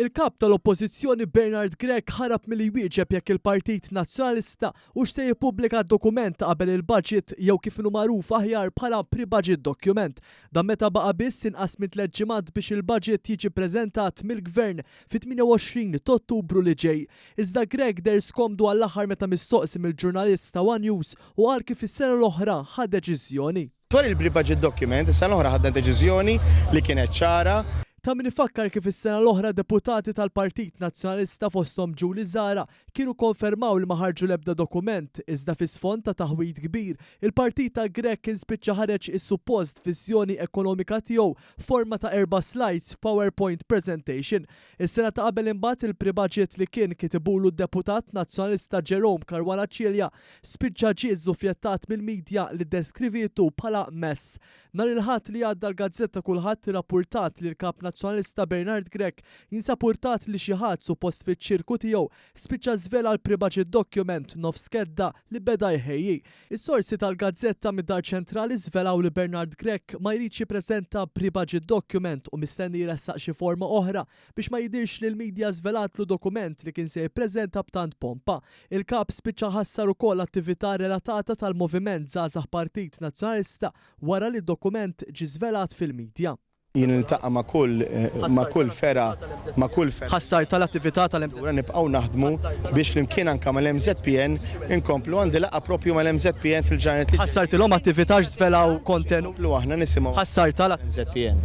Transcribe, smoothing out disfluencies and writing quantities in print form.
Il-kap tal-Oppożizzjoni Bernard Grech ħarab milli jwieġeb jekk il-Partit Nazzjonalista hux se jippubblika dokument qabel il-budget jew kif inhu magħruf aħjar bħala pre-budget document. Dan meta baqa' biss inqas minn 3 ġimgħat biex il-budget jiġi ppreżentat mill-Gvern fit-28 ta' Ottubru li ġej. Iżda Grech der skomdu għall-aħħar meta mistoqsi mill-ġurnalista One News u qal kif is-sena l-oħra ħad deċiżjoni. Dwar il-pre-budget document, is-sena l-oħra ħadna deċiżjoni li kienet ċara. Ta' min ifakkar kif is-sena l-oħra deputati tal-Partit Nazzjonalista fosthom Ġuli Żara kienu konfermaw li ma ħarġu l-ebda dokument iżda fis-sfond ta' taħwit kbir. Il-partit ta' Grech kien spiċċa ħareġ is-suppost viżjoni ekonomika tiegħu forma ta' 4 slides PowerPoint presentation. Is-sena ta' qabel imbagħad il-pre-budget li kien kitibulu d-deputat Nazzjonalista Jerome Karwala Ċilja spiċċa ġie żuffjettat mill-midja li ddeskrivitu bħala mess. Nhar il-ħadd li għadda l-Gazzetta kulħadd irrappurtat li l-kap Nazzjonalista Bernard Grech jinsapurtat li xi ħadd suppost fiċ-ċirku tiegħu spiċċa żvela l-pre-budget document nofs kedda li beda jħejji. Is-sorsi tal-Gazzetta mid-Dar Ċentrali żvelaw li Bernard Grech ma jridx jippreżenta pre-budget document u mistenni jressaq xi forma oħra biex ma jidirx li l-midja żvelatlu dokument li kien se jippreżenta b'tant pompa. Il-kap spiċċa ħassar ukoll attività relatata tal-Moviment Żgħażagħ Partit Nazzjonalista wara li d-dokument ġie żvelat fil-midja. Jien niltaqa' ma' kull fera. Ħassar tal-attività tal-MZPN. Ura nibqgħu naħdmu biex flimkien anke mal-MZPN inkomplu għandi laqgħa proprju mal-MZPN fil-ġranet li. Ħassartilhom attività żvelaw kontenut. Aħna nisimgħu Ħassar tal-MZPN.